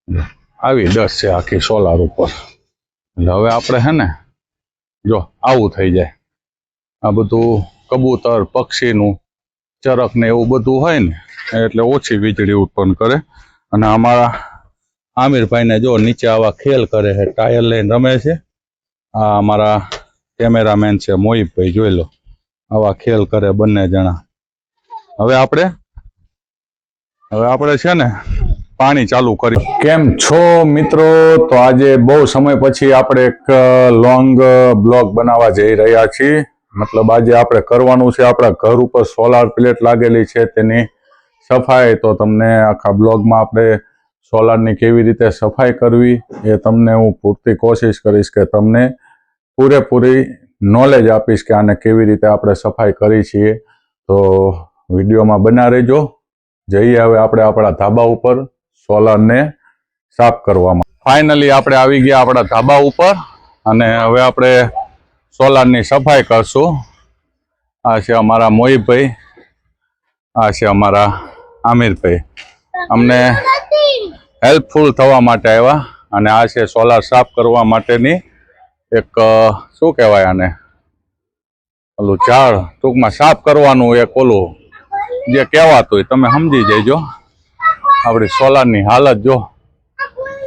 આવી ડસ્ટ છે આખી સોલાર ઉપર. એટલે હવે આપણે હે ને જો આવું થઈ જાય, આ બધું કબૂતર પક્ષીનું ચરક ને એવું બધું હોય ને એટલે ઓછી વીજળી ઉત્પન્ન કરે. અને અમારા આમિરભાઈને જો નીચે આવા ખેલ કરે છે, ટાયર લઈને રમે છે. આ અમારા કેમેરામેન છે મોહિતભાઈ, જોઈ લો આવા ખેલ કરે બંને જણા. હવે આપણે છે ને પાણી ચાલુ કરી. કેમ છો મિત્રો? તો આજે બહુ સમય પછી આપણે એક લોંગ બ્લોગ બનાવવા જઈ રહ્યા છીએ. મતલબ આજે આપણે કરવાનું છે આપણા ઘર ઉપર સોલાર પ્લેટ લાગેલી છે તેની સફાઈ. તો તમને આખા બ્લોગમાં આપણે સોલારની કેવી રીતે સફાઈ કરવી એ તમને હું પૂરતી કોશિશ કરીશ કે તમને પૂરેપૂરી નોલેજ આપીશ કે આને કેવી રીતે આપણે સફાઈ કરી છીએ. તો વિડીયોમાં બના રહેજો. જઈએ હવે આપણે આપણા ધાબા ઉપર સોલારને સાફ કરવામાં. ફાઇનલી આપણે આવી ગયા આપણા ધાબા ઉપર અને હવે આપણે સોલારની સફાઈ કરશું. આ છે અમારા મોહિતભાઈ, આ છે અમારા આમિરભાઈ. અમને હેલ્પફુલ થવા માટે આવ્યા અને આ છે સોલાર સાફ કરવા માટેની એક શું કહેવાય આને, ઓલું ઝાડ ટૂંકમાં સાફ કરવાનું એક ઓલું જે કહેવાતું હોય તમે સમજી જજો. આપણી સોલારની હાલત જો,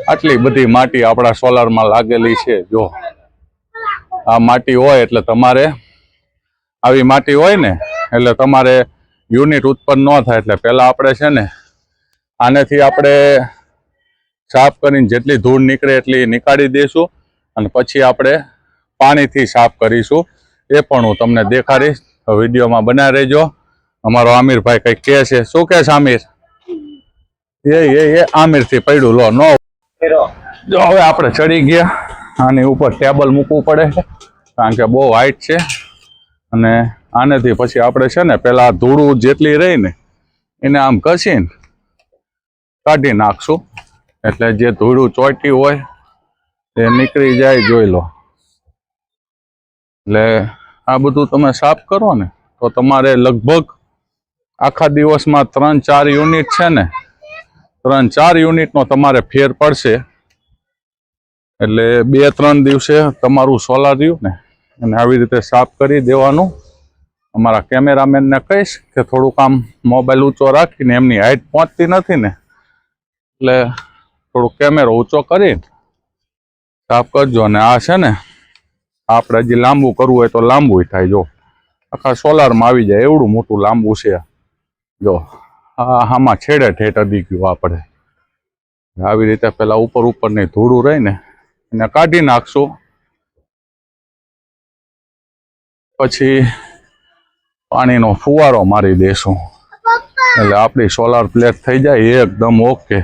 આટલી બધી માટી આપણા સોલારમાં લાગેલી છે. જો આ માટી હોય એટલે તમારે આવી માટી હોય ને એટલે તમારે યુનિટ ઉત્પન્ન ન થાય. એટલે પહેલાં આપણે છે ને આનેથી આપણે સાફ કરીને જેટલી ધૂળ નીકળે એટલી નીકાળી દઈશું અને પછી આપણે પાણીથી સાફ કરીશું. એ પણ હું તમને દેખાડીશ. વિડીયોમાં બનાવી રહેજો. અમારો આમિરભાઈ કંઈક કહે છે. શું કહે છે આમિર? એ આમિરથી પડ્યું લો નો. જો હવે આપણે ચડી ગયા, આની ઉપર ટેબલ મૂકવું પડે છે કારણ કે બહુ હાઈટ છે. અને આનેથી પછી આપણે છે ને પેલા ધૂળું જેટલી રહી ને એને આમ ઘસીને કાઢી નાખશું. એટલે જે ધૂળું ચોંટી હોય એ નીકળી જાય. જોઈ લો. એટલે આ બધું તમે સાફ કરો ને તો તમારે લગભગ આખા દિવસમાં 3-4 યુનિટ છે ને 3-4 યુનિટનો તમારે ફેર પડશે. એટલે 2-3 દિવસે તમારું સોલાર રહ્યું ને અને આવી રીતે સાફ કરી દેવાનું. અમારા કેમેરામેનને કહીશ કે થોડુંક આમ મોબાઈલ ઊંચો રાખીને, એમની હાઈટ પહોંચતી નથી ને એટલે થોડુંક કેમેરો ઊંચો કરીને સાફ કરજો. અને આ છે ને આપણે હજી લાંબુ કરવું હોય તો લાંબુ થાય. જો આખા સોલારમાં આવી જાય એવડું મોટું લાંબુ છે. જો આમાં છેડે ઠેઠ અડી ગયું. આપણે આવી રીતે પેલા ઉપરની ધૂળું રહી ને એને કાઢી નાખશું. પછી પાણીનો ફુવારો મારી દેશું એટલે આપણી સોલાર પ્લેટ થઈ જાય એકદમ ઓકે.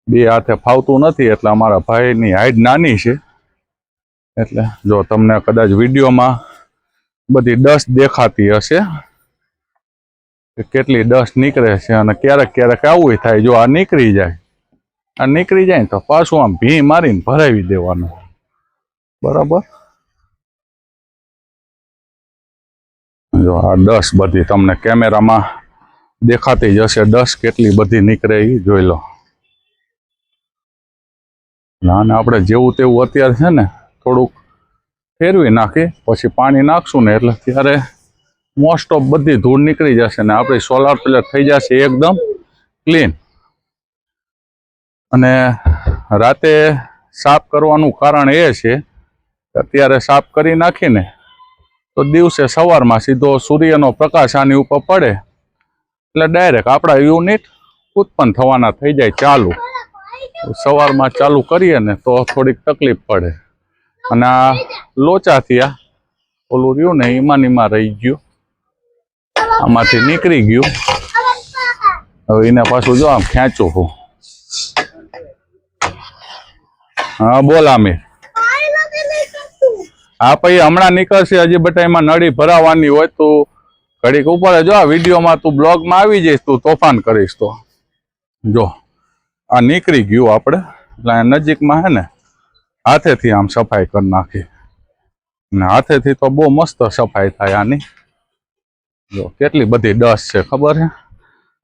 બે હાથે ફાવતું નથી એટલે અમારા ભાઈની હાઈટ નાની છે. એટલે જો તમને કદાચ વિડીયોમાં બધી ડસ્ટ દેખાતી હશે કે કેટલી ડસ્ટ નીકળે છે. અને ક્યારેક ક્યારેક આવું થાય. જો આ નીકળી જાય ને તો પાછું આમ ભી મારીને ભરાવી દેવાનું. બરાબર. જો આ ડસ્ટ બધી તમને કેમેરામાં દેખાતી જ હશે. ડસ્ટ કેટલી બધી નીકળે એ જોઈ લો. અને આપણે જેવું તેવું અત્યારે છે ને થોડુંક ફેરવી નાખી પછી પાણી નાખશું ને એટલે ત્યારે મોસ્ટ ઓફ બધી ધૂળ નીકળી જશે ને આપણી સોલાર પ્લેટ થઈ જશે એકદમ ક્લીન. અને રાતે સાફ કરવાનું કારણ એ છે કે અત્યારે સાફ કરી નાખીને તો દિવસે સવારમાં સીધો સૂર્યનો પ્રકાશ આની ઉપર પડે એટલે ડાયરેક્ટ આપણા યુનિટ ઉત્પન્ન થવાના થઈ જાય ચાલુ. સવારમાં ચાલુ કરીએ ને તો થોડીક તકલીફ પડે. અને આ લોચાથી આ ઓલું રહ્યું ને એમાં રહી ગયું, આમાંથી નીકળી ગયું. હવે એને પાછું જો આમ ખેંચું હું. હા બોલ આમિર. હા પછી હમણાં નીકળશે. હજી બધા એમાં નળી ભરાવાની હોય તો ઘડીક ઉપર જો આ વિડીયોમાં તું બ્લોગમાં આવી જઈશ તું તોફાન કરીશ. તો જો આ નીકળી ગયું આપણે એટલે નજીકમાં હે ને હાથેથી આમ સફાઈ કરી નાખી. ને હાથેથી તો બહુ મસ્ત સફાઈ થાય આની. જો કેટલી બધી ડસ્ટ છે ખબર છે.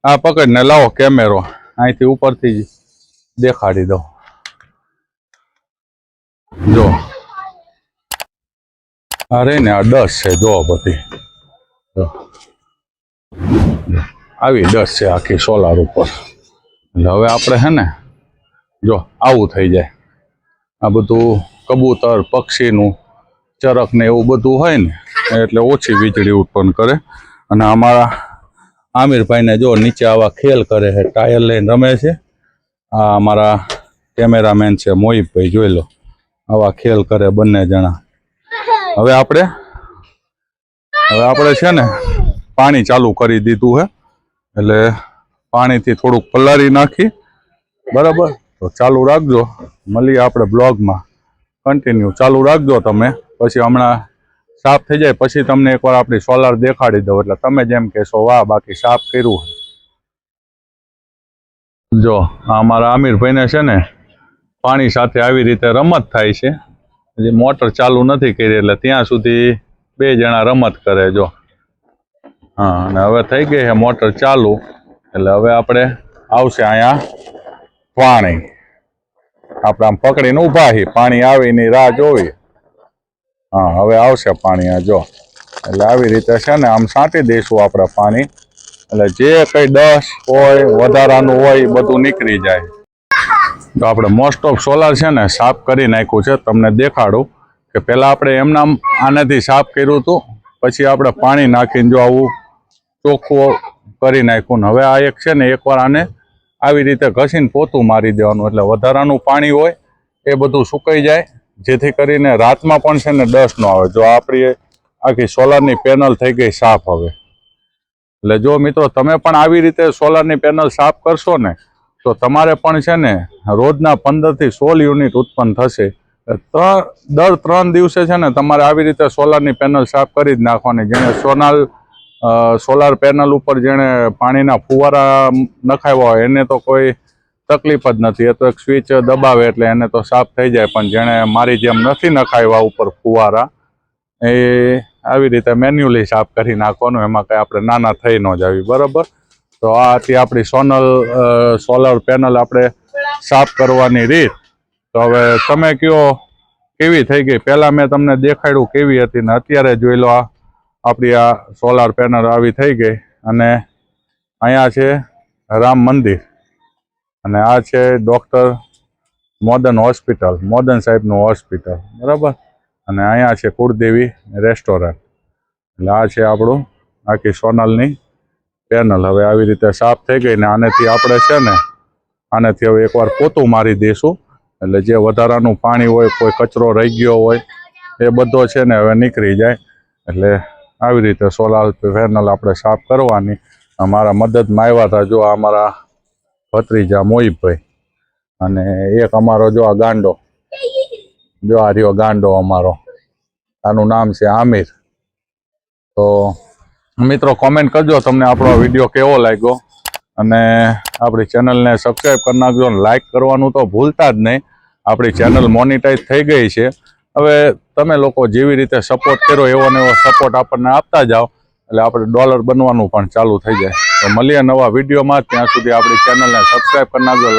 આ પકડીને લાવો કેમેરો અહીંથી ઉપરથી દેખાડી દઉં. જો અરે ને આ 10 છે, જો બધી આવી 10 છે આખી સોલાર ઉપર. એટલે હવે આપણે હે ને જો આવું થઈ જાય, આ બધું કબૂતર પક્ષીનું ચરક ને એવું બધું હોય ને એટલે ઓછી વીજળી ઉત્પન્ન કરે. અને અમારા આમિરભાઈને જો નીચે આવા ખેલ કરે છે, ટાયર લઈને રમે છે. આ અમારા કેમેરામેન છે મોહિતભાઈ, જોઈ લો આવા ખેલ કરે બંને જણા. હવે આપણે છે ને પાણી ચાલુ કરી દીધું છે, એટલે પાણીથી થોડુંક પલાળી નાખી, બરાબર. તો ચાલુ રાખજો, મળીએ આપણે બ્લોગમાં. કન્ટિન્યુ ચાલુ રાખજો તમે. પછી હમણાં સાફ થઈ જાય પછી તમને એકવાર આપણી સોલાર દેખાડી દઉં, એટલે તમે જેમ કહેશો વાહ, બાકી સાફ કર્યું. જો અમારા આમિરભાઈને છે ને પાણી સાથે આવી રીતે રમત થાય છે. હજી મોટર ચાલુ નથી કરી, એટલે ત્યાં સુધી 2 જણા રમત કરે. જો હા, અને હવે થઈ ગઈ છે મોટર ચાલુ, એટલે હવે આપણે આવશે અહીંયા પાણી. આપણે આમ પકડીને ઊભા છીએ, પાણી આવે એની રાહ જોવી. હા, હવે આવશે પાણી. આ જો એટલે આવી રીતે છે ને આમ છાંટી દઈશું આપણે પાણી, એટલે જે કંઈ ડસ્ટ હોય વધારાનું હોય એ બધું નીકળી જાય. તો આપણે મોસ્ટ ઓફ સોલાર છે ને સાફ કરી નાખ્યું છે. તમને દેખાડું કે પહેલાં આપણે એમનામ આનાથી સાફ કર્યું હતું, પછી આપણે પાણી નાખીને જો આવું ચોખ્ખું કરી નાખ્યું. ને હવે આ એક છે ને એકવાર આને આવી રીતે ઘસીને પોતું મારી દેવાનું, એટલે વધારાનું પાણી હોય એ બધું સુકાઈ જાય, જેથી કરીને રાતમાં પણ છે ને ડસ્ટ ન આવે. જો આપણી આખી સોલારની પેનલ થઈ ગઈ સાફ હવે. એટલે જો મિત્રો તમે પણ આવી રીતે સોલારની પેનલ સાફ કરશો ને તો તમારે પણ છે ને રોજના 15 થી 16 યુનિટ ઉત્પન્ન થશે. દર 3 દિવસે છે ને તમારે આવી રીતે સોલારની પેનલ સાફ કરી જ નાખવાની. જેને સોલાર પેનલ ઉપર જેણે પાણીના ફુવારા નખાવ્યા હોય એને તો કોઈ તકલીફ જ નથી, એ તો એક સ્વિચ દબાવે એટલે એને તો સાફ થઈ જાય. પણ જેણે મારી જેમ નથી નખાવ્યા ઉપર ફુવારા, એ આવી રીતે મેન્યુઅલી સાફ કરી નાખવાનું. એમાં કંઈ આપણે નાના થઈ ન જાવી, બરાબર. તો આ હતી આપણી સોલાર પેનલ આપણે સાફ કરવાની રીત. તો હવે તમે કયો કેવી થઈ ગઈ? પહેલાં મેં તમને દેખાડ્યું કેવી હતી, ને અત્યારે જોઈ લો આપણી આ સોલાર પેનલ આવી થઈ ગઈ. અને અહીંયા છે રામ મંદિર, અને આ છે ડૉક્ટર મોદન સાહેબનું હોસ્પિટલ, બરાબર. અને અહીંયા છે કુળદેવી રેસ્ટોરન્ટ. એટલે આ છે આપણું આખી સોનલની પેનલ. હવે આવી રીતે સાફ થઈ ગઈ ને આનેથી આપણે છે ને આનેથી હવે એકવાર પોતું મારી દઈશું, એટલે જે વધારાનું પાણી હોય, કોઈ કચરો રહી ગયો હોય એ બધો છે ને હવે નીકળી જાય. એટલે આવી રીતે સોલાર પેનલ આપણે સાફ કરવાની. અમારા મદદમાં આવ્યા હતા જો અમારા ભત્રીજા મોહિતભાઈ, અને એક અમારો જો આ ગાંડો, જો આ રહ્યો ગાંડો અમારો, આનું નામ છે આમિર. તો મિત્રો કોમેન્ટ કરજો તમને આપણો વિડીયો કેવો લાગ્યો, અને આપણી ચેનલને સબસ્ક્રાઈબ કરી નાખજો, લાઈક કરવાનું તો ભૂલતા જ નહીં. આપણી ચેનલ મોનિટાઈઝ થઈ ગઈ છે. હવે તમે લોકો જેવી રીતે સપોર્ટ કરો એવો ને એવો સપોર્ટ આપણને આપતા જાઓ, એટલે આપણે ડોલર બનવાનું પણ ચાલુ થઈ જાય. તો મળીએ નવા વિડીયોમાં, ત્યાં સુધી આપણી ચેનલને સબસ્ક્રાઈબ કરી નાખજો.